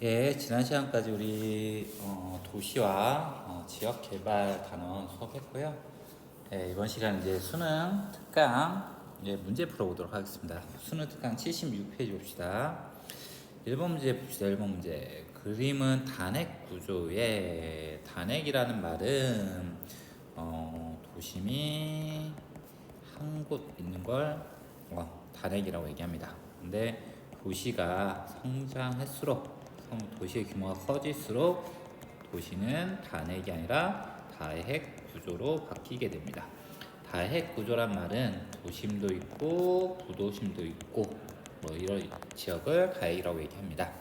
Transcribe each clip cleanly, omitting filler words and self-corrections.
예, 지난 시간까지 우리 도시와 지역 개발 단원 수업했고요. 예, 이번 시간 이제 수능 특강 문제 풀어보도록 하겠습니다. 수능 특강 76페이지 봅시다. 1번 문제 봅시다. 1번 문제. 그림은 단핵 구조의 단핵이라는 말은 도심이 한 곳 있는 걸 단핵이라고 얘기합니다. 근데 도시가 성장할수록 도시의 규모가 커질수록 도시는 단핵이 아니라 다핵 구조로 바뀌게 됩니다. 다핵 구조란 말은 도심도 있고 부도심도 있고 이런 지역을 다핵이라고 얘기합니다.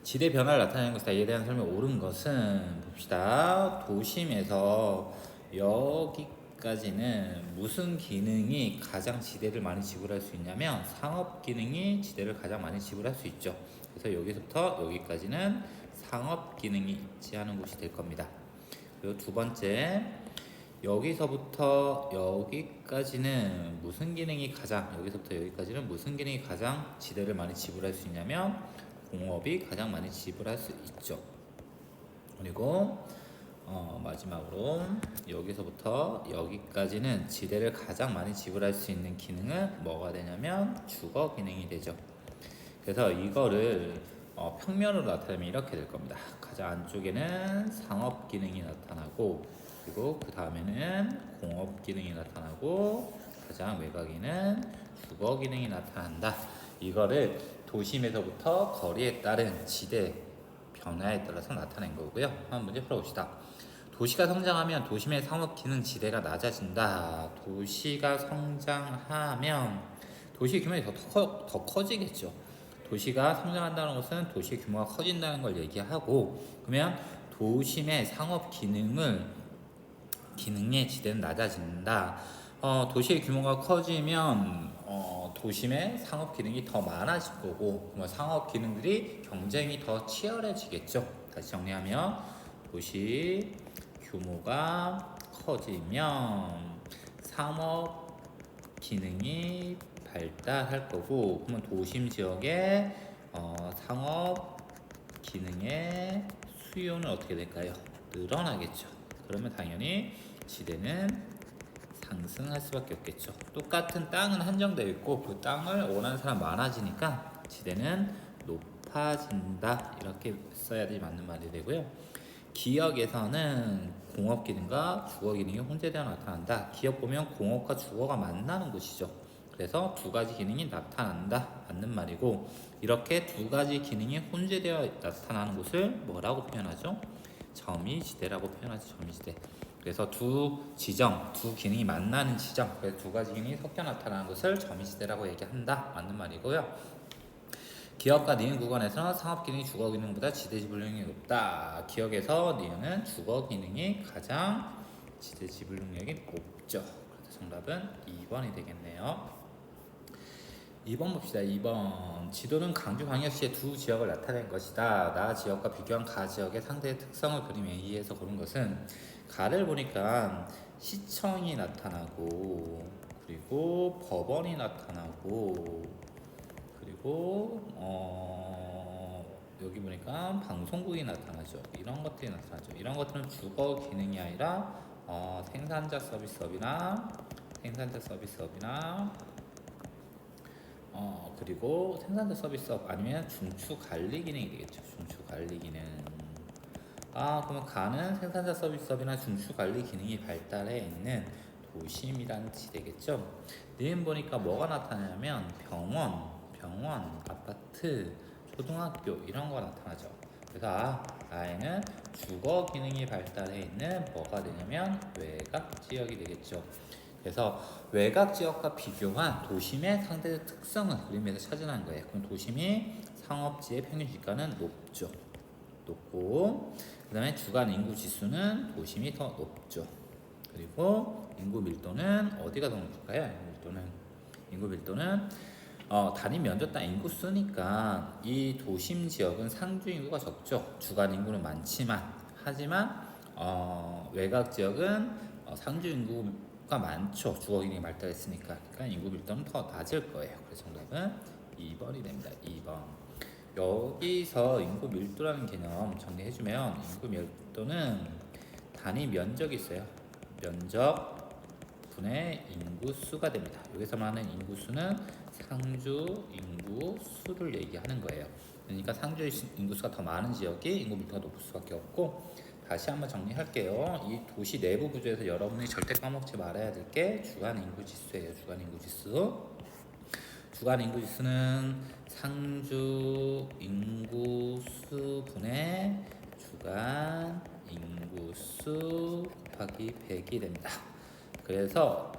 지대 변화를 나타내는 것이다. 이에 대한 설명이 옳은 것은 봅시다. 도심에서 여기까지는 무슨 기능이 가장 지대를 많이 지불할 수 있냐면 상업 기능이 지대를 가장 많이 지불할 수 있죠. 그래서 여기서부터 여기까지는 상업 기능이 있지 않은 곳이 될 겁니다. 그리고 두 번째, 여기서부터 여기까지는 무슨 기능이 가장 지대를 많이 지불할 수 있냐면 공업이 가장 많이 지불할 수 있죠. 그리고 마지막으로 여기서부터 여기까지는 지대를 가장 많이 지불할 수 있는 기능은 뭐가 되냐면 주거 기능이 되죠. 그래서 이거를 평면으로 나타내면 이렇게 될 겁니다. 가장 안쪽에는 상업 기능이 나타나고, 그리고 그 다음에는 공업 기능이 나타나고, 가장 외곽에는 주거 기능이 나타난다. 이거를 도심에서부터 거리에 따른 지대 변화에 따라서 나타낸 거고요. 한번 문제 풀어봅시다. 도시가 성장하면 도심의 상업 기능 지대가 낮아진다. 도시가 성장하면 도시의 규모가 더 커지겠죠. 도시가 성장한다는 것은 도시의 규모가 커진다는 걸 얘기하고, 그러면 도심의 상업 기능의 지대는 낮아진다. 도시의 규모가 커지면 도심의 상업 기능이 더 많아질 거고, 상업 기능들이 경쟁이 더 치열해지겠죠. 다시 정리하면 도시 규모가 커지면 상업 기능이 발달할 거고, 그러면 도심 지역의 상업 기능의 수요는 어떻게 될까요? 늘어나겠죠. 그러면 당연히 지대는 상승할 수밖에 없겠죠. 똑같은 땅은 한정되어 있고 그 땅을 원하는 사람 많아지니까 지대는 높아진다. 이렇게 써야지 맞는 말이 되고요. 기역에서는 공업 기능과 주거 기능이 혼재되어 나타난다. 기역 보면 공업과 주거가 만나는 곳이죠. 그래서 두 가지 기능이 나타난다. 맞는 말이고, 이렇게 두 가지 기능이 혼재되어 나타나는 곳을 뭐라고 표현하죠? 점이지대라고 표현하죠. 점이지대. 그래서 두 기능이 만나는 지점, 그래서 두 가지 기능이 섞여 나타나는 것을 점이지대라고 얘기한다. 맞는 말이고요. 기역과 니은 구간에서 상업 기능이 주거 기능보다 지대 지불능력이 높다. 기역에서 니은은 주거 기능이 가장 지대 지불능력이 높죠. 그래서 정답은 2번이 되겠네요. 2번 봅시다. 2번. 지도는 강주광역시의 두 지역을 나타낸 것이다. 나 지역과 비교한 가 지역의 상대의 특성을 그림에 의해서 고른 것은, 가를 보니까 시청이 나타나고, 그리고 법원이 나타나고, 그리고 여기 보니까 방송국이 나타나죠. 이런 것들이 나타나죠. 이런 것들은 주거 기능이 아니라 생산자 서비스업이나 그리고 생산자 서비스업 아니면 중추 관리 기능이 되겠죠. 중추 관리 기능. 그러면 가는 생산자 서비스업이나 중추 관리 기능이 발달해 있는 도심이라는 뜻이 되겠죠. 니은 보니까 뭐가 나타나냐면 병원, 아파트, 초등학교 이런 거 나타나죠. 그래서 아이는 주거 기능이 발달해 있는 뭐가 되냐면 외곽 지역이 되겠죠. 그래서 외곽 지역과 비교한 도심의 상대적 특성을 그림에서 찾으라는 거예요. 그럼 도심이 상업지의 평균 지가는 높죠. 높고, 그 다음에 주간 인구 지수는 도심이 더 높죠. 그리고 인구 밀도는 어디가 더 높을까요? 인구 밀도는 단위 면적당 인구 수니까 이 도심 지역은 상주 인구가 적죠. 주간 인구는 많지만, 하지만 외곽 지역은 상주 인구가 많죠. 주거 기능이 발달했으니까. 그러니까 인구 밀도는 더 낮을 거예요. 그래서 정답은 2번이 됩니다. 2번. 여기서 인구 밀도라는 개념 정리해주면 인구 밀도는 단위 면적이 있어요. 면적 분의 인구수가 됩니다. 여기서 말하는 인구수는 상주 인구수를 얘기하는 거예요. 그러니까 상주 인구수가 더 많은 지역이 인구 밀도가 높을 수밖에 없고, 다시 한번 정리할게요. 이 도시 내부 구조에서 여러분이 절대 까먹지 말아야 될 게 주간 인구 지수예요. 주간 인구 지수. 주간 인구 지수는 상주 인구수 분의 주간 인구수 곱하기 100이 됩니다. 그래서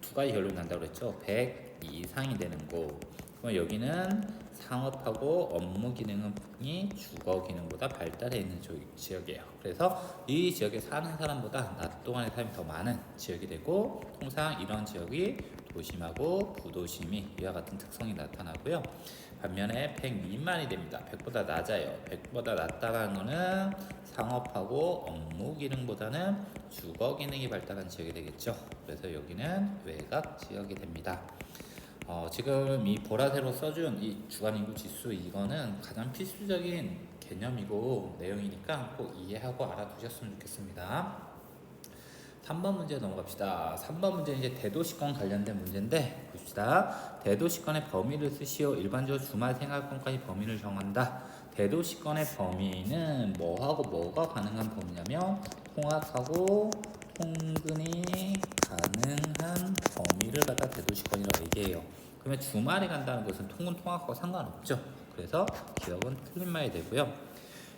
두 가지 결론이 난다고 그랬죠. 100 이상이 되는 곳. 그럼 여기는 상업하고 업무 기능이 주거 기능보다 발달해 있는 지역이에요. 그래서 이 지역에 사는 사람보다 낮 동안의 삶이 더 많은 지역이 되고, 통상 이런 지역이 도심하고 부도심이 이와 같은 특성이 나타나고요. 반면에 100 미만이 됩니다. 100보다 낮아요. 100보다 낮다는 거는 상업하고 업무 기능보다는 주거 기능이 발달한 지역이 되겠죠. 그래서 여기는 외곽 지역이 됩니다. 지금 이 보라색으로 써준 이 주간 인구 지수, 이거는 가장 필수적인 개념이고 내용이니까 꼭 이해하고 알아두셨으면 좋겠습니다. 3번 문제 넘어갑시다. 3번 문제는 이제 대도시권 관련된 문제인데 봅시다. 대도시권의 범위를 쓰시오. 일반적으로 주말 생활권까지 범위를 정한다. 대도시권의 범위는 뭐하고 뭐가 가능한 범위냐면 통학하고 통근이 가능한 범위를 갖다 대도시권이라고 얘기해요. 그러면 주말에 간다는 것은 통근 통학과 상관없죠. 그래서 기억은 틀린 말이 되고요.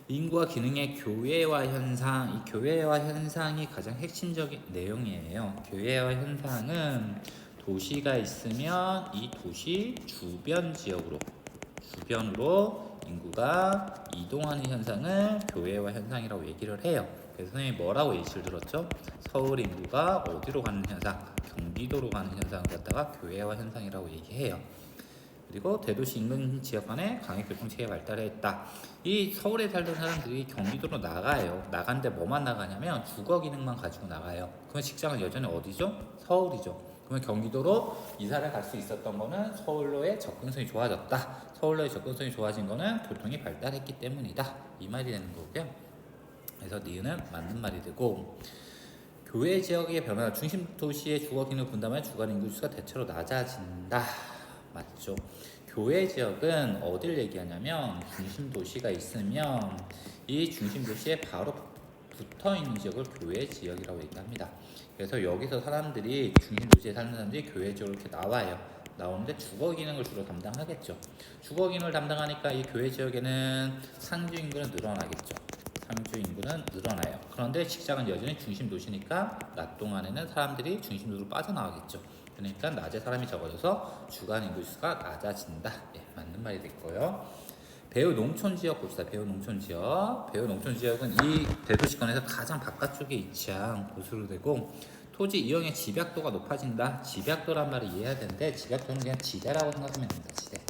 인구와 기능의 교회화 현상, 이 교회화 현상이 가장 핵심적인 내용이에요. 교회화 현상은 도시가 있으면 이 도시 주변으로 인구가 이동하는 현상을 교회화 현상이라고 얘기를 해요. 그래서 선생님이 뭐라고 예시를 들었죠? 서울 인구가 어디로 가는 현상, 경기도로 가는 현상을 갖다가 교회화 현상이라고 얘기해요. 그리고 대도시 인근 지역 간에 광역교통체계가 발달해 있다. 이 서울에 살던 사람들이 경기도로 나가요. 나간데 뭐만 나가냐면 주거 기능만 가지고 나가요. 그럼 직장은 여전히 어디죠? 서울이죠. 그러면 경기도로 이사를 갈 수 있었던 거는 서울로의 접근성이 좋아졌다. 서울로의 접근성이 좋아진 거는 교통이 발달했기 때문이다. 이 말이 되는 거고요. 그래서 니은은 맞는 말이 되고, 교외 지역의 변화, 중심 도시의 주거 기능을 분담하면 주간 인구수가 대체로 낮아진다. 맞죠? 교외 지역은 어딜 얘기하냐면 중심 도시가 있으면 이 중심 도시에 바로 붙어 있는 지역을 교외 지역이라고 얘기합니다. 그래서 여기서 사람들이 중심 도시에 사는 사람들이 교외 지역으로 이렇게 나오는데 주거 기능을 주로 담당하겠죠. 주거 기능을 담당하니까 이 교외 지역에는 상주 인구는 늘어나겠죠. 상주 인구는 늘어나요. 그런데 직장은 여전히 중심 도시니까 낮 동안에는 사람들이 중심 도시로 빠져나가겠죠. 그러니까 낮에 사람이 적어져서 주간 인구수가 낮아진다. 예, 맞는 말이 됐고요. 배우 농촌 지역 봅시다. 배우 농촌 지역. 배우 농촌 지역은 이 대도시권에서 가장 바깥쪽에 위치한 곳으로 되고, 토지 이용의 집약도가 높아진다. 집약도란 말을 이해해야 되는데 집약도는 그냥 지대라고 생각하면 됩니다. 지대.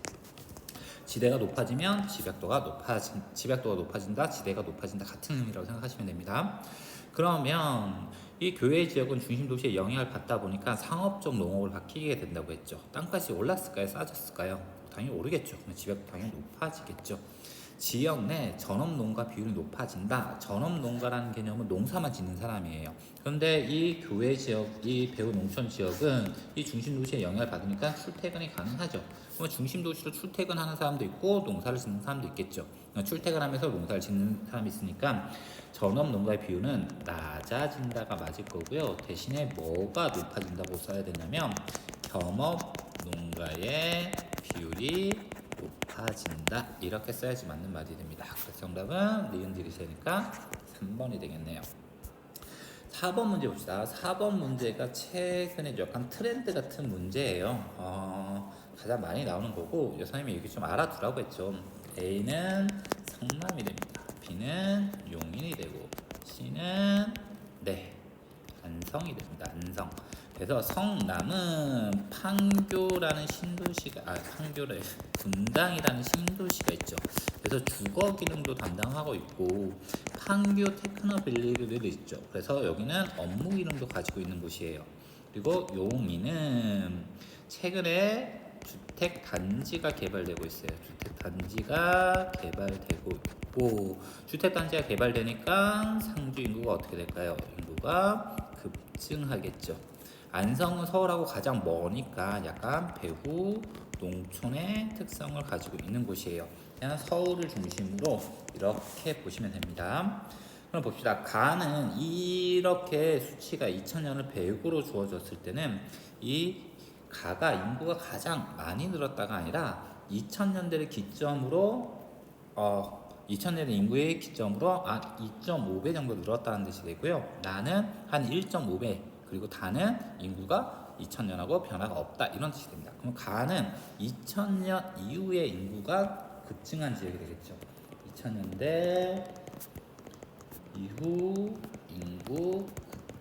지대가 높아지면 집약도가 높아진다. 지대가 높아진다. 같은 의미라고 생각하시면 됩니다. 그러면 이 교외 지역은 중심 도시에 영향을 받다 보니까 상업적 농업을 바뀌게 된다고 했죠. 땅값이 올랐을까요? 싸졌을까요? 당연히 오르겠죠. 그럼 집약도 당연히 높아지겠죠. 지역 내 전업 농가 비율이 높아진다. 전업 농가라는 개념은 농사만 짓는 사람이에요. 그런데 이 교외 지역, 이 배우 농촌 지역은 이 중심 도시에 영향을 받으니까 출퇴근이 가능하죠. 그럼 중심 도시로 출퇴근하는 사람도 있고 농사를 짓는 사람도 있겠죠. 출퇴근하면서 농사를 짓는 사람이 있으니까 전업 농가의 비율은 낮아진다가 맞을 거고요. 대신에 뭐가 높아진다고 써야 되냐면 겸업 농가의 비율이 높아진다. 이렇게 써야지 맞는 말이 됩니다. 그래서 정답은 니은 들이세니까 3번이 되겠네요. 4번 문제 봅시다. 4번 문제가 최근에 약간 트렌드 같은 문제예요. 가장 많이 나오는 거고, 여사님이 이렇게 좀 알아두라고 했죠. A는 성남이 됩니다. B는 용인이 되고, C는 안성이 됩니다. 안성. 그래서 성남은 판교라는 신도시가 분당이라는 신도시가 있죠. 그래서 주거 기능도 담당하고 있고 판교 테크노빌리지도 있죠. 그래서 여기는 업무 기능도 가지고 있는 곳이에요. 그리고 용인은 최근에 주택 단지가 개발되고 있어요. 주택 단지가 개발되고 있고 주택 단지가 개발되니까 상주 인구가 어떻게 될까요? 인구가 급증하겠죠. 안성은 서울하고 가장 머니까 약간 배후 농촌의 특성을 가지고 있는 곳이에요. 그냥 서울을 중심으로 이렇게 보시면 됩니다. 그럼 봅시다. 가는 이렇게 수치가 2000년을 100으로 주어졌을 때는 이 가가 인구가 가장 많이 늘었다가 아니라 2000년대를 기점으로 2000년대 인구의 기점으로 2.5배 정도 늘었다는 뜻이 되고요. 나는 한 1.5배 그리고 다는 인구가 2000년하고 변화가 없다 이런 뜻이 됩니다. 그럼 가는 2000년 이후에 인구가 급증한 지역이 되겠죠. 2000년대 이후 인구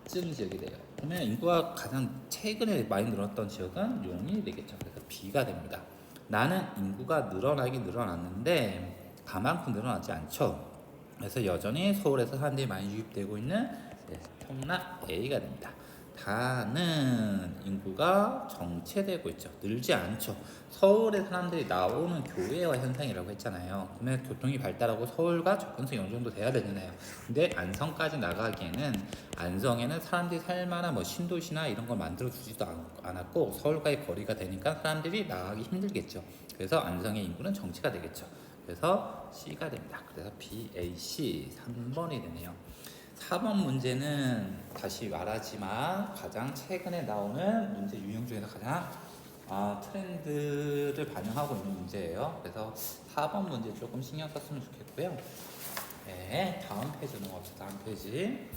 급증 지역이 돼요. 그러면 인구가 가장 최근에 많이 늘었던 지역은 용인이 되겠죠. 그래서 B가 됩니다. 나는 인구가 늘어나긴 늘어났는데 가만큼 늘어나지 않죠. 그래서 여전히 서울에서 사람들이 많이 유입되고 있는 평락 A가 됩니다. 다는 인구가 정체되고 있죠. 늘지 않죠. 서울에 사람들이 나오는 교외화 현상이라고 했잖아요. 그러면 교통이 발달하고 서울과 접근성이 어느 정도 돼야 되잖아요. 근데 안성까지 나가기에는 안성에는 사람들이 살만한 뭐 신도시나 이런 걸 만들어 주지도 않았고 서울과의 거리가 되니까 사람들이 나가기 힘들겠죠. 그래서 안성의 인구는 정체가 되겠죠. 그래서 C가 됩니다. 그래서 B, A, C 3번이 되네요. 4번 문제는 다시 말하지만 가장 최근에 나오는 문제 유형 중에서 가장 트렌드를 반영하고 있는 문제예요. 그래서 4번 문제 조금 신경 썼으면 좋겠고요. 네, 다음 페이지 넘어갑시다. 다음 페이지.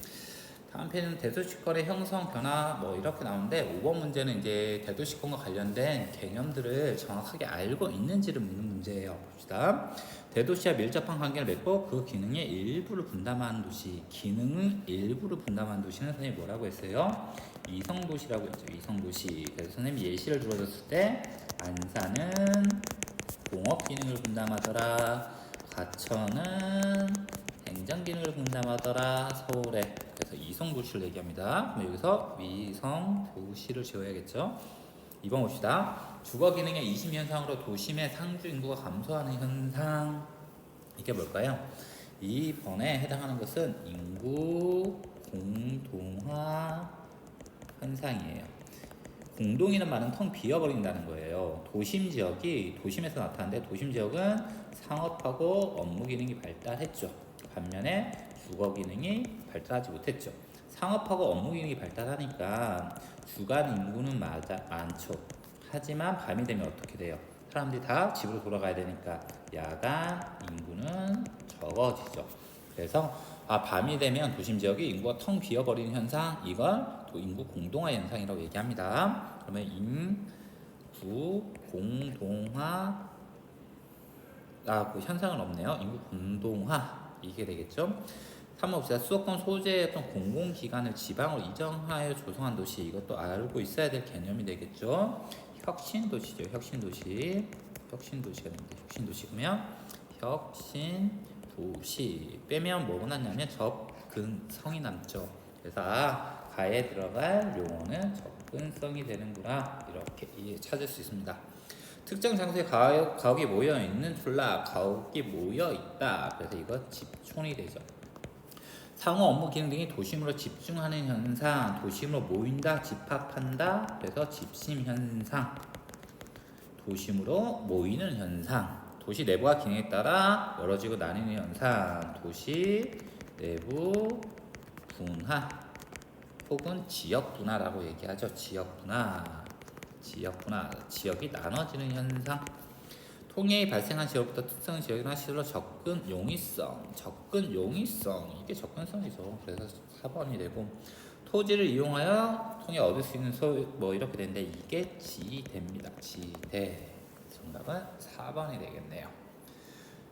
다음 페이지는 대도시권의 형성 변화 뭐 이렇게 나오는데 5번 문제는 이제 대도시권과 관련된 개념들을 정확하게 알고 있는지를 묻는 문제예요. 봅시다. 대도시와 밀접한 관계를 맺고 그 기능의 일부를 분담하는 도시, 기능의 일부를 분담하는 도시는 선생님이 뭐라고 했어요? 이성도시라고 했죠. 이성도시. 그래서 선생님이 예시를 들어줬을 때 안산은 공업 기능을 분담하더라. 과천은 행정 기능을 분담하더라. 서울에. 그래서 이성도시를 얘기합니다. 그럼 여기서 위성도시를 지어야겠죠. 2번 봅시다. 주거 기능의 이심 현상으로 도심의 상주 인구가 감소하는 현상. 이게 뭘까요? 2번에 해당하는 것은 인구 공동화 현상이에요. 공동이라는 말은 텅 비어버린다는 거예요. 도심 지역이 도심에서 나타나는데 도심 지역은 상업하고 업무 기능이 발달했죠. 반면에 주거 기능이 발달하지 못했죠. 상업하고 업무 기능이 발달하니까 주간 인구는 많죠. 하지만 밤이 되면 어떻게 돼요? 사람들이 다 집으로 돌아가야 되니까 야간 인구는 적어지죠. 그래서 밤이 되면 도심 지역이 인구가 텅 비어버리는 현상, 이걸 또 인구 공동화 현상이라고 얘기합니다. 그러면 인구 공동화 그 현상은 없네요. 인구 공동화 이게 되겠죠. 3번 봅시다. 수도권 소재의 어떤 공공기관을 지방으로 이전하여 조성한 도시, 이것도 알고 있어야 될 개념이 되겠죠. 혁신도시죠. 혁신도시. 혁신도시가 됩니다. 혁신도시면 혁신도시 빼면 뭐가 남냐면 접근성이 남죠. 그래서 가에 들어갈 용어는 접근성이 되는구나, 이렇게 찾을 수 있습니다. 특정 장소에 가옥이 모여있는 툴라, 가옥이 모여있다. 그래서 이거 집촌이 되죠. 상호 업무 기능 등이 도심으로 집중하는 현상, 도심으로 모인다, 집합한다. 그래서 집심 현상, 도심으로 모이는 현상, 도시 내부와 기능에 따라 열어지고 나뉘는 현상, 도시 내부 분화 혹은 지역 분화라고 얘기하죠. 지역 분화, 지역이 나눠지는 현상. 통해이 발생한 지역부터 특정 지역이나 시설로 접근 용이성, 이게 접근성이죠. 그래서 4번이 되고, 토지를 이용하여 통해 얻을 수 있는 뭐 이렇게 되는데 이게 지대입니다. 지대. 정답은 4번이 되겠네요.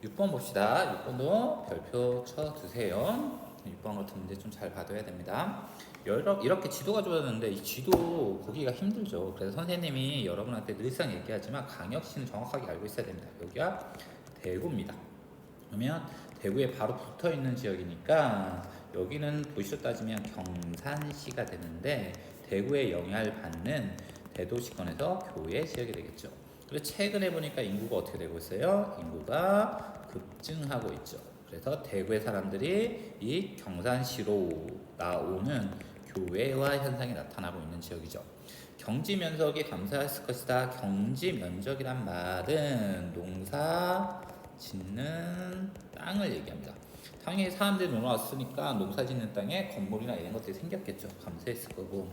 6번 봅시다. 6번도 별표 쳐두세요. 6번 같은 문제 좀 잘 봐둬야 됩니다. 이렇게 지도가 주어졌는데 이 지도 보기가 힘들죠. 그래서 선생님이 여러분한테 늘상 얘기하지만 강역시는 정확하게 알고 있어야 됩니다. 여기가 대구입니다. 그러면 대구에 바로 붙어 있는 지역이니까 여기는 도시로 따지면 경산시가 되는데 대구에 영향을 받는 대도시권에서 교외 지역이 되겠죠. 그리고 최근에 보니까 인구가 어떻게 되고 있어요? 인구가 급증하고 있죠. 그래서 대구의 사람들이 이 경산시로 나오는 교외화 현상이 나타나고 있는 지역이죠. 경지 면적이 감소했을 것이다. 경지 면적이란 말은 농사 짓는 땅을 얘기합니다. 당연히 사람들이 놀러 왔으니까 농사 짓는 땅에 건물이나 이런 것들이 생겼겠죠. 감소했을 거고.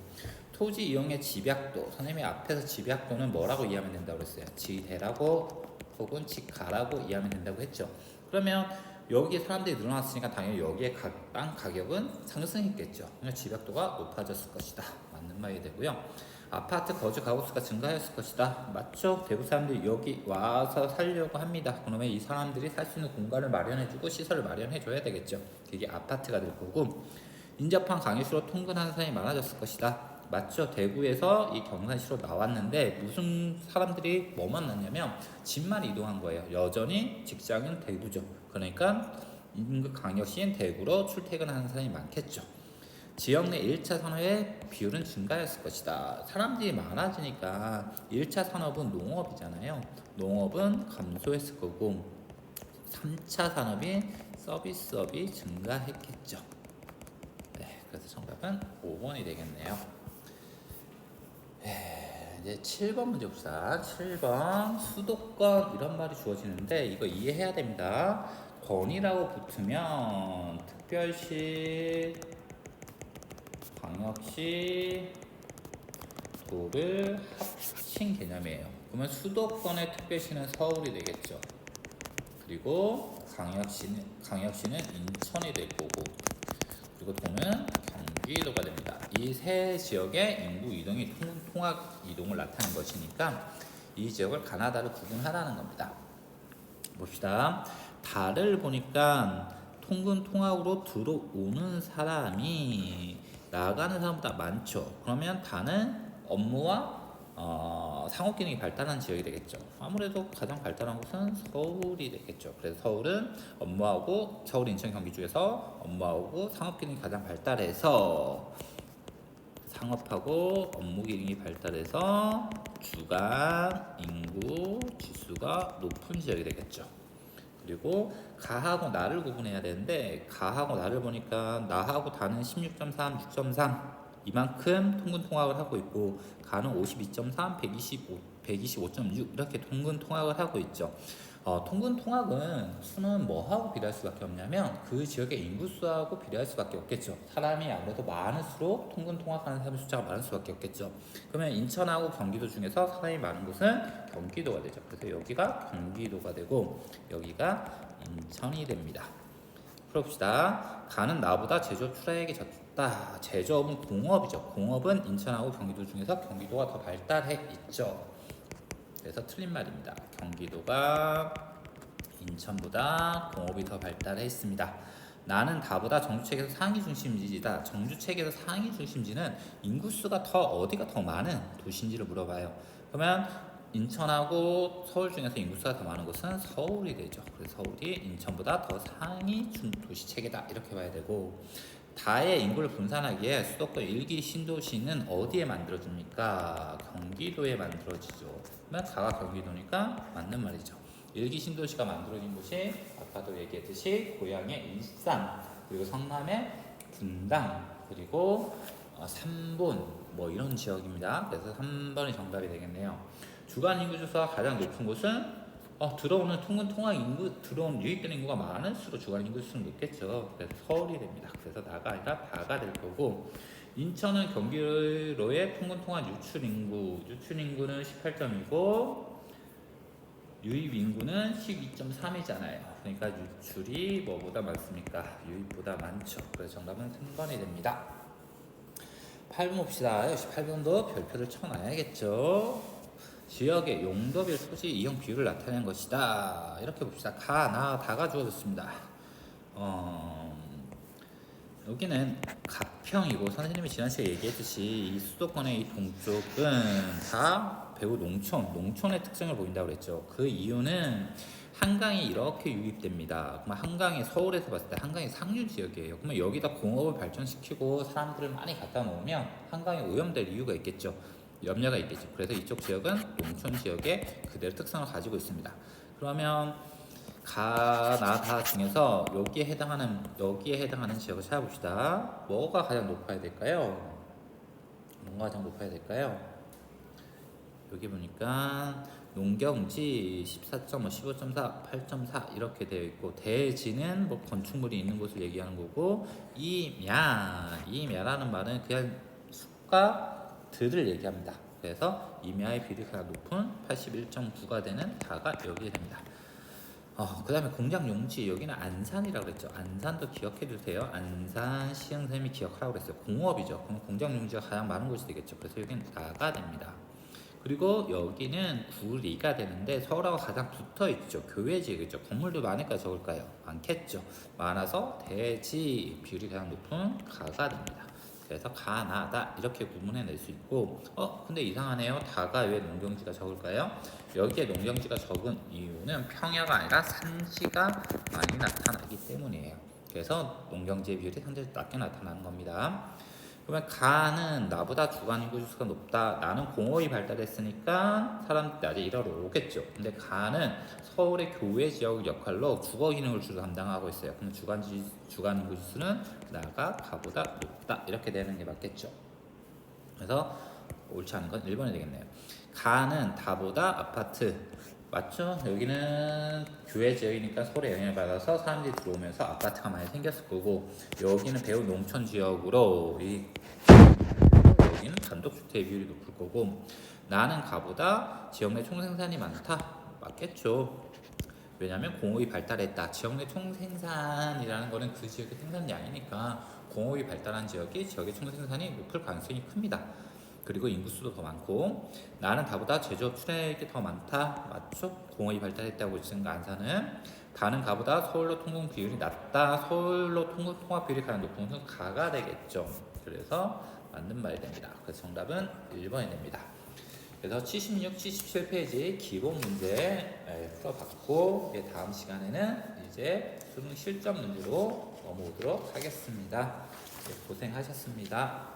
토지 이용의 집약도, 선생님이 앞에서 집약도는 뭐라고 이해하면 된다고 그랬어요? 지대라고 혹은 지가라고 이해하면 된다고 했죠. 그러면 여기 사람들이 늘어났으니까 당연히 여기에 땅 가격은 상승했겠죠. 그러니까 집약도가 높아졌을 것이다. 맞는 말이 되고요. 아파트 거주 가구수가 증가했을 것이다. 맞죠? 대구 사람들이 여기 와서 살려고 합니다. 그러면 이 사람들이 살 수 있는 공간을 마련해주고 시설을 마련해줘야 되겠죠. 그게 아파트가 될 거고, 인접한 강의수로 통근하는 사람이 많아졌을 것이다. 맞죠? 대구에서 이 경산시로 나왔는데 무슨 사람들이 뭐 만났냐면 집만 이동한 거예요. 여전히 직장은 대구죠. 그러니까 인근광역시인 대구로 출퇴근하는 사람이 많겠죠. 지역 내 1차 산업의 비율은 증가했을 것이다. 사람들이 많아지니까 1차 산업은 농업이잖아요. 농업은 감소했을 거고 3차 산업인 서비스업이 증가했겠죠. 네, 그래서 정답은 5번이 되겠네요. 이제 7번 문제 봅시다. 7번 수도권 이런 말이 주어지는데 이거 이해해야 됩니다. 권이라고 붙으면 특별시, 광역시, 도를 합친 개념이에요. 그러면 수도권의 특별시는 서울이 되겠죠. 그리고 광역시는 인천이 될 거고, 그리고 도는 경기도가 됩니다. 이 세 지역의 인구 이동이 통합 이동을 나타낸 것이니까 이 지역을 가나다로 구분하라는 겁니다. 봅시다. 달을 보니까 통근 통학으로 들어오는 사람이 나가는 사람보다 많죠. 그러면 다는 업무와 상업 기능이 발달한 지역이 되겠죠. 아무래도 가장 발달한 곳은 서울이 되겠죠. 그래서 서울은 업무하고 서울, 인천, 경기 중에서 업무하고 상업 기능이 가장 발달해서 상업하고 업무 기능이 발달해서 주간 인구 지수가 높은 지역이 되겠죠. 그리고 가하고 나를 구분해야 되는데 가하고 나를 보니까 나하고 다는 16.3, 6.3 이만큼 통근 통학을 하고 있고 가는 52.3, 125.6 이렇게 통근 통학을 하고 있죠. 통근 통학은 수는 뭐하고 비례할 수밖에 없냐면 그 지역의 인구수하고 비례할 수밖에 없겠죠. 사람이 아무래도 많을수록 통근 통학하는 사람의 숫자가 많을 수밖에 없겠죠. 그러면 인천하고 경기도 중에서 사람이 많은 곳은 경기도가 되죠. 그래서 여기가 경기도가 되고 여기가 인천이 됩니다. 풀어봅시다. 가는 나보다 제조업 출하액이 적다. 제조업은 공업이죠. 공업은 인천하고 경기도 중에서 경기도가 더 발달해 있죠. 그래서 틀린 말입니다. 경기도가 인천보다 공업이 더 발달해 있습니다. 나는 다보다 정주책에서 상위 중심지다. 정주책에서 상위 중심지는 인구수가 어디가 더 많은 도시인지를 물어봐요. 그러면 인천하고 서울 중에서 인구수가 더 많은 곳은 서울이 되죠. 그래서 서울이 인천보다 더 상위 도시체계다 이렇게 봐야 되고, 다의 인구를 분산하기에 수도권 1기 신도시는 어디에 만들어집니까? 경기도에 만들어지죠. 그러면 가가 경기도니까 맞는 말이죠. 1기 신도시가 만들어진 곳이 아까도 얘기했듯이 고향의 일산, 그리고 성남의 분당, 그리고 삼본 뭐 이런 지역입니다. 그래서 3번이 정답이 되겠네요. 주간 인구 지수가 가장 높은 곳은 들어오는 통근 통학 인구, 들어온 유입되는 인구가 많을수록 주간 인구 수는 높겠죠. 그래서 서울이 됩니다. 그래서 나가 아니라 바가 될 거고, 인천은 경기도의 통근 통학 유출 인구는 18점이고 유입 인구는 12.3이잖아요. 그러니까 유출이 뭐보다 많습니까? 유입보다 많죠. 그래서 정답은 3번이 됩니다. 8번 봅시다. 역시 8번도 별표를 쳐놔야겠죠. 지역의 용도별 토지 이용 비율을 나타낸 것이다. 이렇게 봅시다. 가, 나, 다가 주어졌습니다. 여기는 가평이고 선생님이 지난 시간에 얘기했듯이 이 수도권의 이 동쪽은 다 배우 농촌의 특징을 보인다고 그랬죠. 그 이유는 한강이 이렇게 유입됩니다. 그러면 한강이 서울에서 봤을 때 한강이 상류 지역이에요. 그러면 여기다 공업을 발전시키고 사람들을 많이 갖다 놓으면 한강이 오염될 이유가 있겠죠. 염려가 있겠죠. 그래서 이쪽 지역은 농촌 지역의 그대로 특성을 가지고 있습니다. 그러면 가, 나, 다 중에서 여기에 해당하는 지역을 찾아봅시다. 뭐가 가장 높아야 될까요? 뭐가 가장 높아야 될까요? 여기 보니까 농경지 14.5, 15.4, 8.4 이렇게 되어 있고, 대지는 뭐 건축물이 있는 곳을 얘기하는 거고, 이мя라는 말은 그냥 숫가들을 얘기합니다. 그래서 이며의 비율이 가장 높은 81.9가 되는 다가 여기에 됩니다. 그 다음에 공장 용지, 여기는 안산이라고 그랬죠. 안산도 기억해 두세요. 안산 시흥샘이 기억하라고 그랬어요. 공업이죠. 그럼 공장 용지가 가장 많은 곳이 되겠죠. 그래서 여기는 나가 됩니다. 그리고 여기는 구리가 되는데 서울하고 가장 붙어 있죠. 교외지겠죠. 건물도 많을까요? 적을까요? 많겠죠. 많아서 대지 비율이 가장 높은 가가 됩니다. 그래서 가나다 이렇게 구분해낼 수 있고, 근데 이상하네요. 다가 왜 농경지가 적을까요? 여기에 농경지가 적은 이유는 평야가 아니라 산지가 많이 나타나기 때문이에요. 그래서 농경지의 비율이 상대적으로 낮게 나타나는 겁니다. 그러면 가는 나보다 주간 인구 수가 높다. 나는 공업이 발달했으니까 사람들이 낮에 일하러 오겠죠. 근데 가는 서울의 교외 지역 역할로 주거 기능을 주로 담당하고 있어요. 그럼 주간 인구 수는 나가 가보다 높다. 이렇게 되는 게 맞겠죠. 그래서 옳지 않은 건 1번이 되겠네요. 가는 다보다 아파트. 맞죠? 여기는 교외 지역이니까 서울의 영향을 받아서 사람들이 들어오면서 아파트가 많이 생겼을 거고, 여기는 배우 농촌 지역으로 여기는 단독주택의 비율이 높을 거고, 나는 가보다 지역 내 총생산이 많다. 맞겠죠? 왜냐하면 공업이 발달했다. 지역 내 총생산이라는 거는 그 지역의 생산량이니까 공업이 발달한 지역이 지역의 총생산이 높을 가능성이 큽니다. 그리고 인구수도 더 많고, 나는 다보다 제조업 출하액이 더 많다. 맞죠? 공업이 발달했다고 있으니까 안산은. 다는 가보다 서울로 통공 비율이 낮다. 서울로 통합 비율이 가장 높은 것은 가가 되겠죠. 그래서 맞는 말이 됩니다. 그래서 정답은 1번이 됩니다. 그래서 76, 77페이지 기본 문제 풀어봤고, 다음 시간에는 이제 수능 실전 문제로 넘어오도록 하겠습니다. 고생하셨습니다.